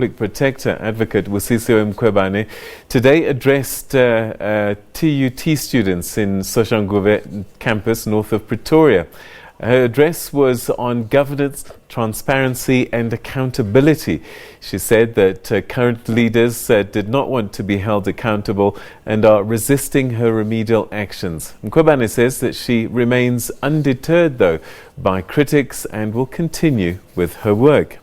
Public Protector Advocate Busisiwe Mkhwebane today addressed TUT students in Shoshanguve campus north of Pretoria. Her address was on governance, transparency and accountability. She said that current leaders did not want to be held accountable and are resisting her remedial actions. Mkhwebane says that she remains undeterred though by critics and will continue with her work.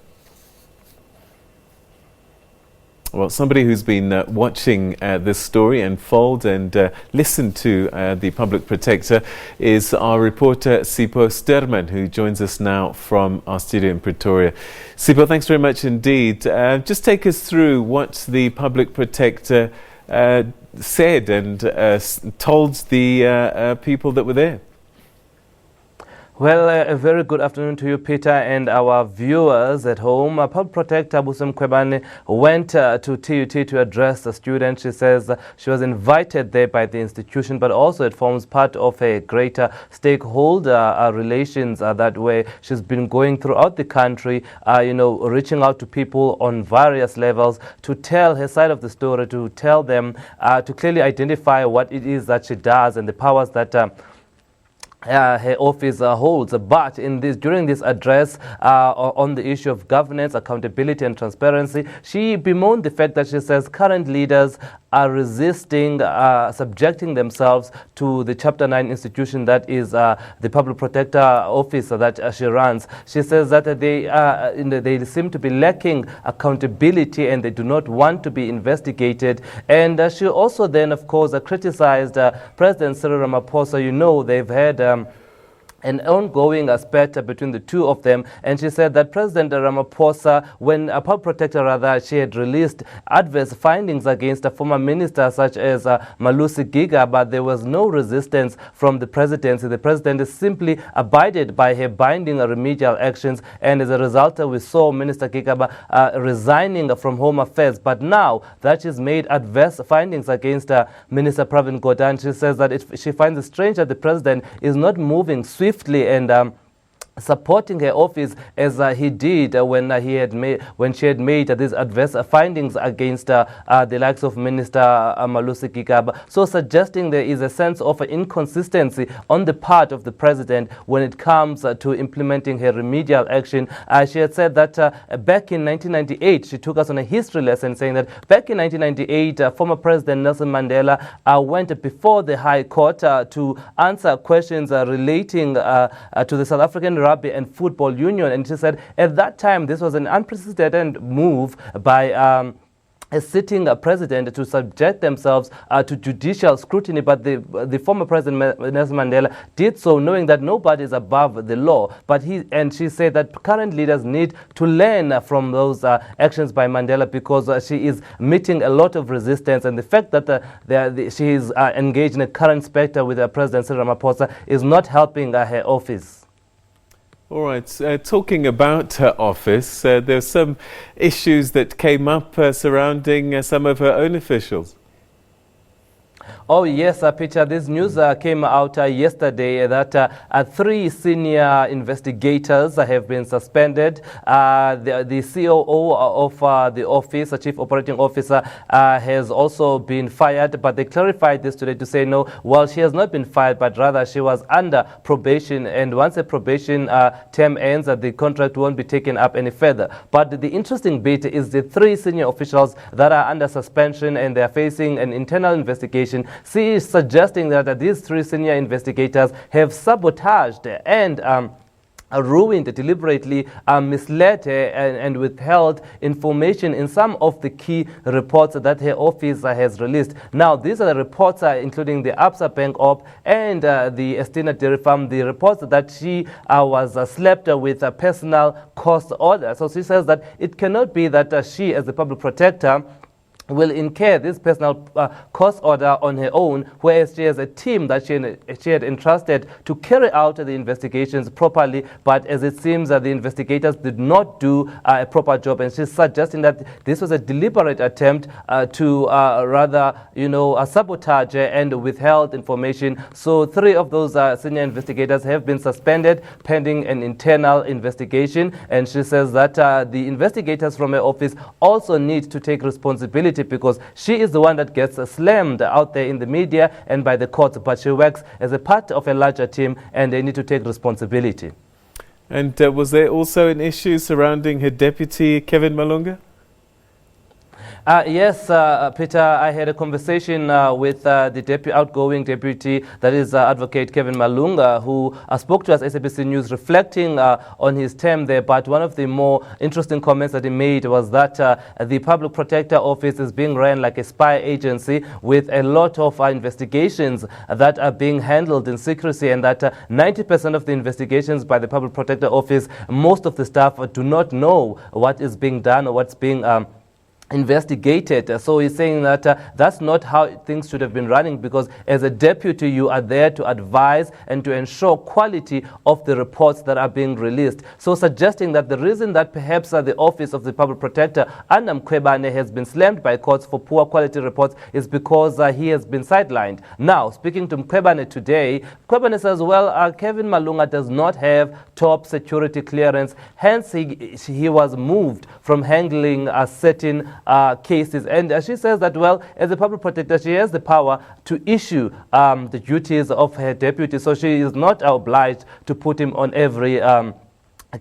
Well, somebody who's been watching this story unfold and listened to the Public Protector is our reporter Sipho Stuurman, who joins us now from our studio in Pretoria. Sipho, thanks very much indeed. Just take us through what the Public Protector said and told the people that were there. Well, a very good afternoon to you, Peter, and our viewers at home. Public Protector Busisiwe Mkhwebane went to TUT to address the students. She says she was invited there by the institution, but also it forms part of a greater stakeholder relations that way. She's been going throughout the country, reaching out to people on various levels to tell her side of the story, to tell them, to clearly identify what it is that she does and the powers that her office holds. But during this address on the issue of governance, accountability and transparency, she bemoaned the fact that she says current leaders are resisting subjecting themselves to the Chapter 9 institution that is the Public Protector Office that she runs. She says that they seem to be lacking accountability and they do not want to be investigated. And she also then, of course, criticized President Cyril Ramaphosa. You know, they've had an ongoing aspect between the two of them, and she said that President Ramaphosa, when a Public Protector she had released adverse findings against a former minister such as Malusi Gigaba, but there was no resistance from the presidency. The president simply abided by her binding remedial actions, and as a result we saw Minister Gigaba resigning from Home Affairs. But now that she's made adverse findings against Minister Pravin Gordhan, she says that she finds it strange that the president is not moving swiftly and supporting her office as he did when she had made these adverse findings against the likes of Minister Malusi Gigaba. So suggesting there is a sense of inconsistency on the part of the president when it comes to implementing her remedial action. She had said that back in 1998, she took us on a history lesson saying that back in 1998, former President Nelson Mandela went before the High Court to answer questions relating to the South African Rugby and Football Union, and she said at that time this was an unprecedented move by a sitting president to subject themselves to judicial scrutiny, but the former president Nelson Mandela did so knowing that nobody is above the law. But she said that current leaders need to learn from those actions by Mandela, because she is meeting a lot of resistance, and the fact that she is engaged in a current spectre with President Cyril Ramaphosa is not helping her office. All right, talking about her office, there are some issues that came up surrounding some of her own officials. Oh yes, Peter, this news came out yesterday that 3 senior investigators have been suspended. The COO of the office, the Chief Operating Officer, has also been fired, but they clarified this today to say no, well, she has not been fired, but rather she was under probation, and once the probation term ends, the contract won't be taken up any further. But the interesting bit is the 3 senior officials that are under suspension and they are facing an internal investigation. She is suggesting that these 3 senior investigators have sabotaged and ruined, deliberately misled and withheld information in some of the key reports that her office has released. Now, these are the reports including the Absa Bank Op and the Estina Dairy Farm, the reports that she was slapped with a personal cost order. So she says that it cannot be that she, as the Public Protector, will incur this personal cost order on her own, whereas she has a team that she had entrusted to carry out the investigations properly. But as it seems that the investigators did not do a proper job, and she's suggesting that this was a deliberate attempt to rather, sabotage and withheld information. So 3 of those senior investigators have been suspended pending an internal investigation, and she says that the investigators from her office also need to take responsibility, because she is the one that gets slammed out there in the media and by the courts, but she works as a part of a larger team, and they need to take responsibility. And was there also an issue surrounding her deputy, Kevin Malunga? Yes, Peter, I had a conversation with the outgoing deputy, that is Advocate Kevin Malunga, who spoke to us SABC News reflecting on his term there. But one of the more interesting comments that he made was that the Public Protector Office is being run like a spy agency, with a lot of investigations that are being handled in secrecy, and that 90% of the investigations by the Public Protector Office, most of the staff do not know what is being done or what's being investigated. So he's saying that that's not how things should have been running, because as a deputy you are there to advise and to ensure quality of the reports that are being released. So suggesting that the reason that perhaps the office of the Public Protector under Mkhwebane has been slammed by courts for poor quality reports is because he has been sidelined. Now, speaking to Mkhwebane today, Mkhwebane says, well, Kevin Malunga does not have top security clearance, hence he was moved from handling certain cases. And she says that, well, as a public protector, she has the power to issue the duties of her deputy, so she is not obliged to put him on every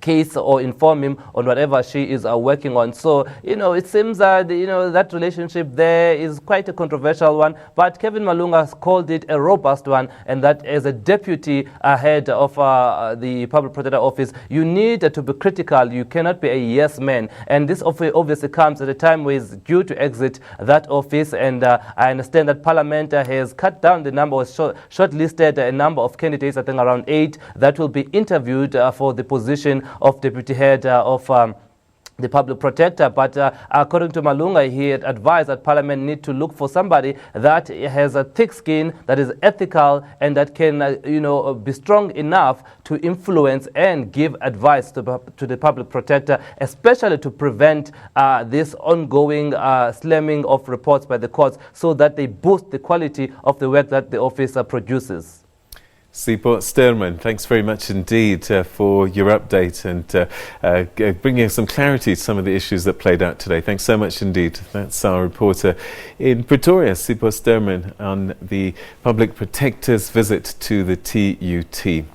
case or inform him on whatever she is working on. So, it seems that, that relationship there is quite a controversial one, but Kevin Malunga has called it a robust one, and that as a deputy head of the Public Protector Office, you need to be critical. You cannot be a yes man. And this obviously comes at a time where he's due to exit that office, and I understand that Parliament has cut down the number, shortlisted a number of candidates, I think around 8, that will be interviewed for the position of deputy head of the Public Protector. But according to Malunga, he had advised that Parliament need to look for somebody that has a thick skin, that is ethical, and that can be strong enough to influence and give advice to the Public Protector, especially to prevent this ongoing slamming of reports by the courts, so that they boost the quality of the work that the office produces. Sipho Stuurman, thanks very much indeed for your update and bringing some clarity to some of the issues that played out today. Thanks so much indeed. That's our reporter in Pretoria, Sipho Stuurman, on the Public Protector's visit to the TUT.